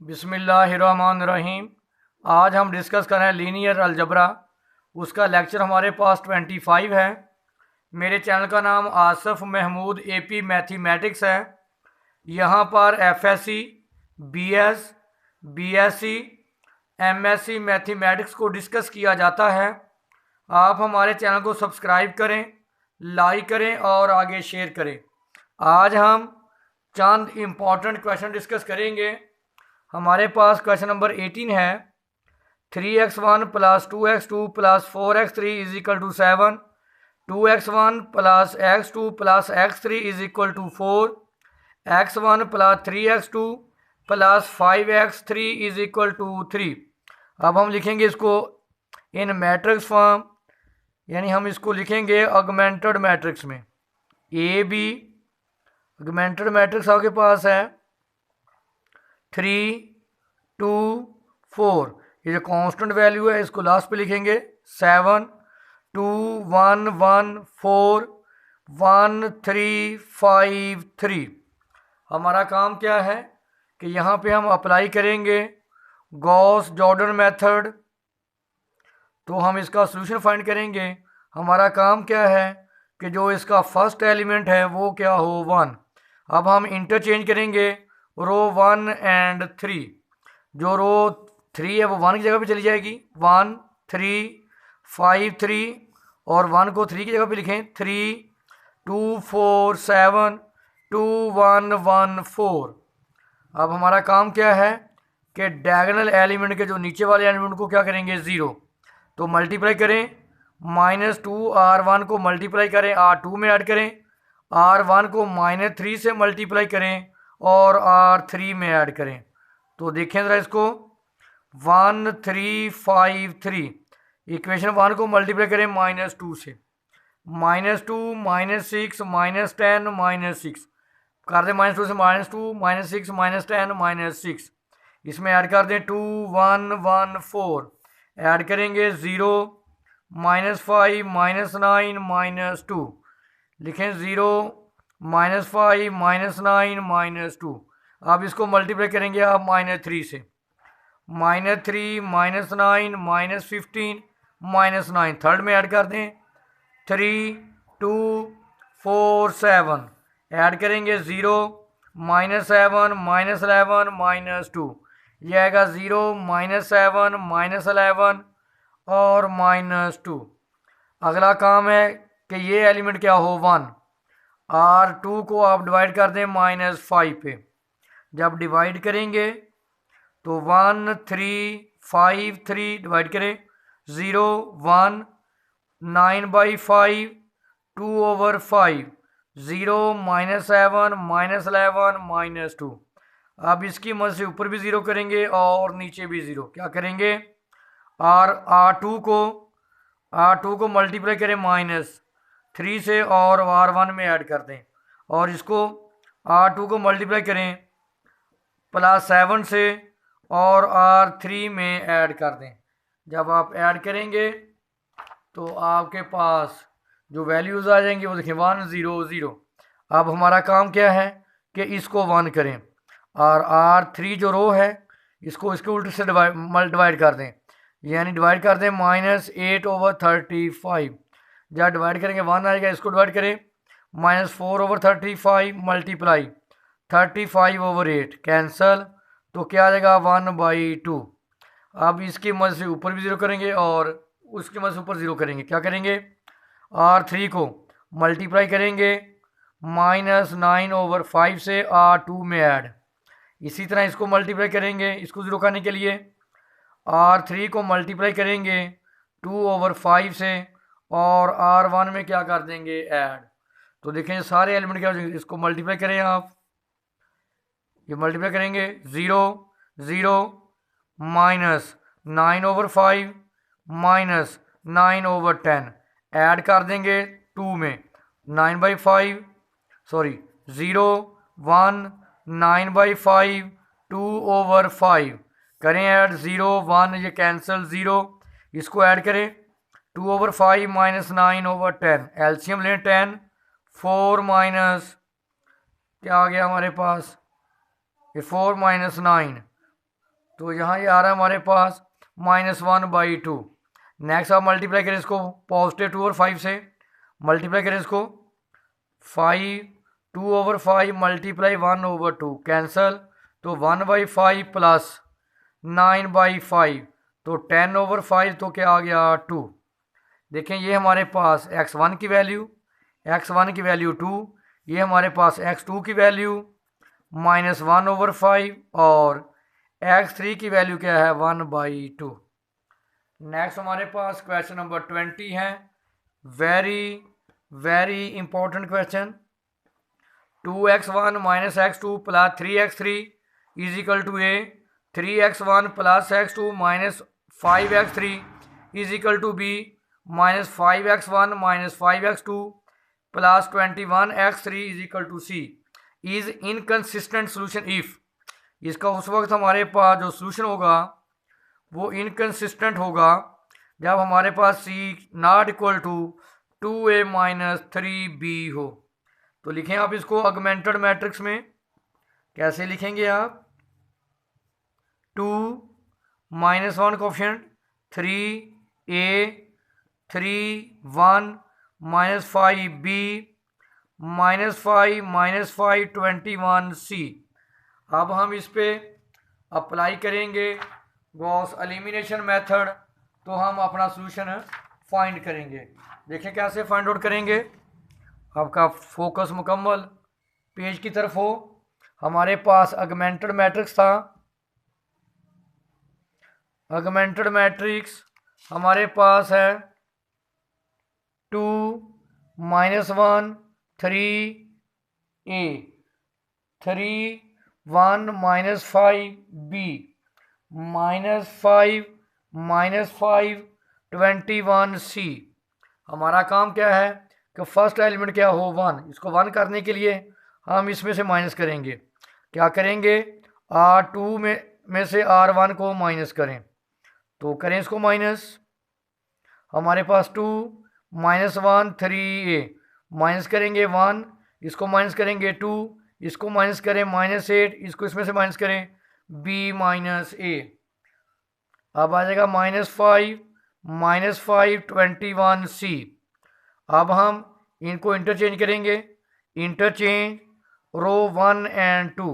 बिस्मिल्लाहिर्रहमानिर्रहीम। आज हम डिस्कस कर रहे हैं लीनियर अलजबरा। उसका लेक्चर हमारे पास 25 है। मेरे चैनल का नाम आसफ़ महमूद एपी मैथमेटिक्स है। यहाँ पर FSc, BS, BSc, MSc mathematics को डिस्कस किया जाता है। आप हमारे चैनल को सब्सक्राइब करें, लाइक करें और आगे शेयर करें। आज हम चंद इम्पॉर्टेंट क्वेश्चन डिस्कस करेंगे। हमारे पास क्वेश्चन नंबर 18 है। 3x1 plus 2x2 plus 4x3 is equal to 7, 2x1 plus x2 plus x3 is equal to 4, x1 plus 3x2 plus 5x3 is equal to 3। अब हम लिखेंगे इसको इन मैट्रिक्स फॉर्म, यानी हम इसको लिखेंगे ऑगमेंटेड मैट्रिक्स में। ए बी ऑगमेंटेड मैट्रिक्स आपके पास है 3, 2, 4। ये जो कांस्टेंट वैल्यू है इसको लास्ट पे लिखेंगे 7, 2, 1, 1, 4, 1, 3, 5, 3। हमारा काम क्या है कि यहाँ पे हम अप्लाई करेंगे गॉस जॉर्डन मेथड। तो हम इसका सॉल्यूशन फाइंड करेंगे। हमारा काम क्या है कि जो इसका फर्स्ट एलिमेंट है वो क्या हो 1। अब हम इंटरचेंज करेंगे रो 1 एंड 3। जो रो 3 है वो 1 की जगह पे चली जाएगी, 1, 3, 5, 3, और 1 को 3 की जगह पे लिखें 3, 2, 4, 7, 2, 1, 1, 4। अब हमारा काम क्या है कि डायगोनल एलिमेंट के जो नीचे वाले एलिमेंट को क्या करेंगे 0। तो मल्टीप्लाई करें -2R1 को मल्टीप्लाई करें R2 में ऐड करें, R1 को -3 से मल्टीप्लाई करें और R3 में ऐड करें। तो देखें ज़रा इसको 1, 3, 5, 3। इक्वेशन 1 को मल्टीप्लाई करें -2 से, -2, -6, -10, -6 कर दें। -2 से -2, -6, -10, -6। इसमें ऐड कर दें 2, 1, 1, 4। ऐड करेंगे 0, -5, -9, -2। लिखें 0, -5, -9, -2। अब इसको मल्टीप्लाई करेंगे आप -3 से, -3, -9, -15, -9। थर्ड में ऐड कर दें 3, 2, 4, 7। ऐड करेंगे 0, -7, -11, -2। यह आएगा 0, -7, -11 और -2। अगला काम है कि ये एलिमेंट क्या हो 1। R2 को आप डिवाइड कर दें -5 पे। जब डिवाइड करेंगे तो 1, 3, 5, 3 डिवाइड करें 0, 1, 9/5, 2/5, 0, -7, -11, -2। अब इसकी मदद से ऊपर भी 0 करेंगे और नीचे भी 0। क्या करेंगे R2 को मल्टीप्लाई करें -3 से और R1 में ऐड कर दें, और इसको R2 को मल्टीप्लाई करें +7 से और R3 में ऐड कर दें। जब आप ऐड करेंगे तो आपके पास जो वैल्यूज़ आ जाएंगी वो देखें 1, 0, 0। अब हमारा काम क्या है कि इसको 1 करें और R3 जो रो है इसको इसके उल्टे से डिवाइड कर दें, यानी डिवाइड कर दें -8/35। जब डिवाइड करेंगे 1 आएगा। इसको डिवाइड करें -4/35 मल्टीप्लाई 35/8 कैंसल, तो क्या आ जाएगा 1/2। अब इसकी मदद से ऊपर भी 0 करेंगे और उसकी मदद से ऊपर 0 करेंगे। क्या करेंगे R3 को मल्टीप्लाई करेंगे -9/5 से R2 में ऐड। इसी तरह इसको मल्टीप्लाई करेंगे, इसको 0 करने के लिए R3 को मल्टीप्लाई करेंगे 2/5 से और R1 में क्या कर देंगे ऐड। तो देखें सारे एलिमेंट क्या हो जाएंगे। इसको मल्टीप्लाई करें आप, ये मल्टीप्लाई करेंगे 0, 0, -9/5 -9/10। ऐड कर देंगे 2 में 9/5, सॉरी 0, 1, 9/5, 2/5 करें ऐड 0, 1 ये कैंसिल 0। इसको ऐड करें 2/5 -9/10। एलसीएम लें 10, 4 माइनस क्या आ गया हमारे पास, ये 4 - 9 तो यहाँ ये आ रहा है हमारे पास -1/2। नेक्स्ट आप मल्टीप्लाई करें इसको पॉजिटिव 2 और 5 से, मल्टीप्लाई करें इसको 5 2/5 मल्टीप्लाई 1/2 कैंसल, तो 1/5 प्लस 9/5 तो 10/5 तो क्या आ गया 2। देखें ये हमारे पास x1 की वैल्यू, x1 की वैल्यू 2, ये हमारे पास x2 की वैल्यू -1/5 और x3 की वैल्यू क्या है 1/2। नेक्स्ट हमारे पास क्वेश्चन नंबर 20 है, very very important question. 2x1 - x2 + 3x3 = a, 3x1 + x2 - 5x3 = b, -5x1 - 5x2 + 21x3 = c is inconsistent solution if. इसका उस वक्त हमारे पास जो सोल्यूशन होगा वो इनकंसिस्टेंट होगा जब हमारे पास c ≠ 2a - 3b हो। तो लिखें आप इसको ऑगमेंटेड मैट्रिक्स में, कैसे लिखेंगे आप, 2 -1 कोफिशिएंट 3a 3 1 -5b -5 -5 21c। अब हम इस पे अप्लाई करेंगे गॉस एलिमिनेशन मेथड, तो हम अपना सॉल्यूशन फाइंड करेंगे। देखें कैसे फाइंड आउट करेंगे। आपका फोकस मुकम्मल पेज की तरफ हो। हमारे पास ऑगमेंटेड मैट्रिक्स था, ऑगमेंटेड मैट्रिक्स हमारे पास है 2 -1 3a 3 1 -5b -5 -5 21c। हमारा काम क्या है कि फर्स्ट एलिमेंट क्या हो 1, इसको 1 करने के लिए हम इसमें से माइनस करेंगे। क्या करेंगे, R2 में से R1 को माइनस करें, तो करें इसको माइनस। हमारे पास 2 -1 3a माइनस करेंगे 1, इसको माइनस करेंगे 2, इसको माइनस करें -8, इसको इसमें से माइनस करें b - a। अब आ जाएगा -5 -5 21c। अब हम इनको इंटरचेंज करेंगे, इंटरचेंज रो 1 और 2,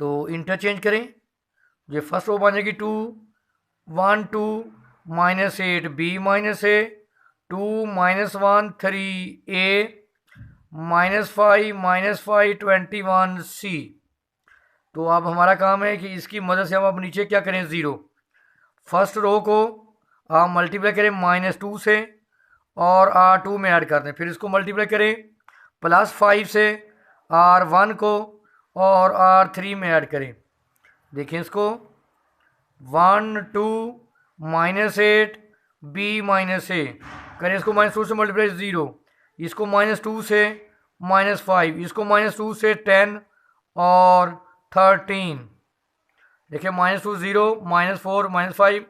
तो इंटरचेंज करें। ये फर्स्ट रो बन जाएगी 2 1 2 -8 b - a 2 -1 3a -5 -5 21c। तो अब हमारा काम है कि इसकी मदद से हम अब नीचे क्या करें 0। फर्स्ट रो को आप मल्टीप्लाई करें -2 से और R2 में ऐड कर दें, फिर इसको मल्टीप्लाई करें +5 से R1 को और R3 में ऐड करें। देखिए इसको 1 2 -8 b - a करें, इसको -2 से मल्टीप्लाई 0, इसको -2 से -5, इसको -2 से 10 और 13। देखिए -2 0 -4 -5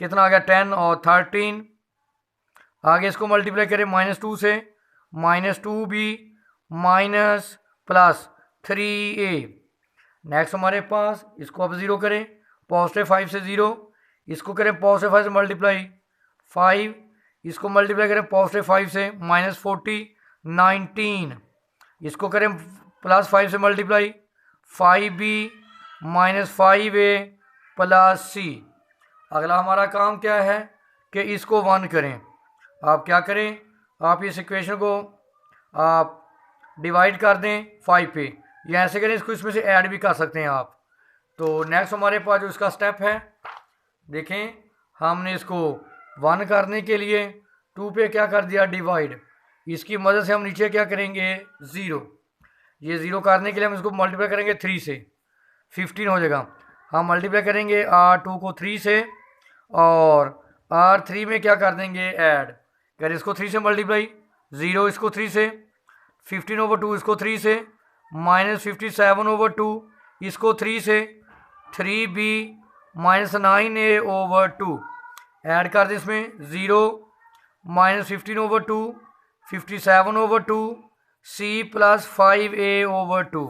कितना आ गया 10 और 13। आगे इसको मल्टीप्लाई करें -2 से, -2b +3a। नेक्स्ट हमारे पास इसको अब 0 करें, +5 से 0, इसको करें +5 से मल्टीप्लाई 5, इसको मल्टीप्लाई करें +5 से -40 19, इसको करें +5 से मल्टीप्लाई 5b -5a +c। अगला हमारा काम क्या है कि इसको 1 करें। आप क्या करें, आप इस इक्वेशन को आप डिवाइड कर दें 5 पे, या ऐसे करें इसको इसमें से ऐड भी कर सकते हैं आप। तो नेक्स्ट हमारे पास जो इसका स्टेप है, देखें हमने इसको 1 करने के लिए 2 पे क्या कर दिया डिवाइड, इसकी मदद से हम नीचे क्या करेंगे 0। ये 0 करने के लिए हम इसको मल्टीप्लाई करेंगे 3 से, 15 हो जाएगा। हम मल्टीप्लाई करेंगे R2 को 3 से और R3 में क्या कर देंगे ऐड, करें इसको 3 से मल्टीप्लाई 0, इसको 3 से 15/2, इसको 3 से -57/2, इसको 3 से 3b -9a/2 ऐड कर दें इसमें 0 -15/2 57/2 c +5a/2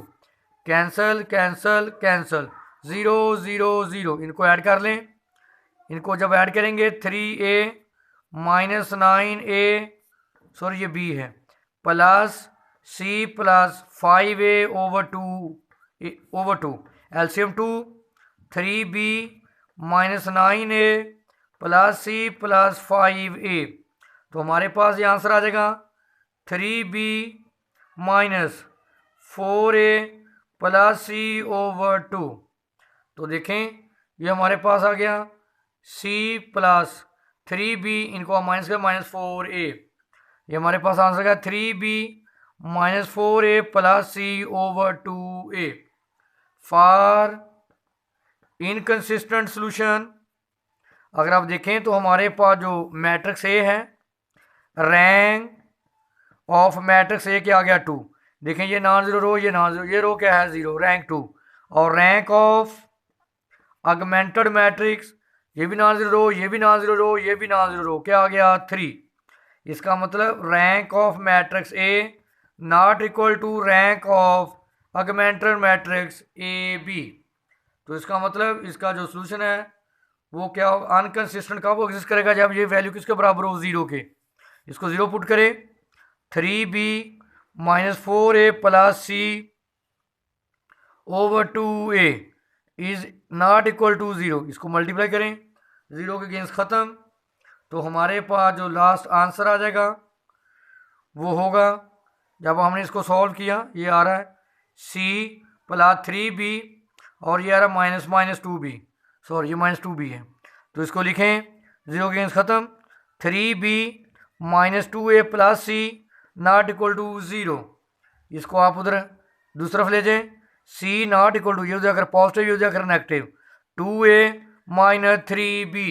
cancel cancel cancel zero zero zero, इनको ऐड कर लें। इनको जब ऐड करेंगे 3a माइनस 9a, सॉरी ये b है, plus c plus 5a over two LCM 2, 3b minus 9a plus c plus 5a। तो हमारे पास ये आंसर आ जाएगा 3b minus 4a plus c over 2। तो देखें ये हमारे पास आ गया c प्लस 3b, इनको हम माइनस कर माइनस 4a। ये हमारे पास आंसर का 3b minus 4a plus c over 2a। For inconsistent solution अगर आप देखें तो हमारे पास जो मैट्रिक्स ए है, रैंक ऑफ मैट्रिक्स ए क्या आ गया 2। देखें ये नॉन जीरो रो, ये नॉन जीरो, ये रो क्या है 0, रैंक 2। और रैंक ऑफ ऑगमेंटेड मैट्रिक्स, ये भी नॉन जीरो रो, ये भी नॉन जीरो रो, ये भी नॉन जीरो रो, क्या आ गया 3। इसका मतलब rank of matrix A not equal to rank of augmented matrix A B. तो इसका मतलब इसका जो सोल्यूशन है वो क्या होगा, अनकंसिस्टेंट कब एग्जिस्ट करेगा, जब ये वैल्यू किसके बराबर हो 0 के। इसको 0 पुट करें, 3b minus 4a plus c over 2a is not equal to 0। इसको मल्टीप्लाई करें, 0 के अगेंस्ट ख़त्म। तो हमारे पास जो लास्ट आंसर आ जाएगा वो होगा, जब हमने इसको सॉल्व किया, ये आ रहा है c प्लस 3b और ये आ रहा है माइनस माइनस 2b, सॉरी ये माइनस 2b है। तो इसको लिखें 0 के अगेंस्ट ख़त्म, 3b minus 2a plus c not equal to 0। इसको आप उधर दूसरी तरफ ले जाएं, c नॉट इक्वल टू, ये हो जाकर पॉजिटिव, ये हो जाकर नेगेटिव, 2a माइनस 3b।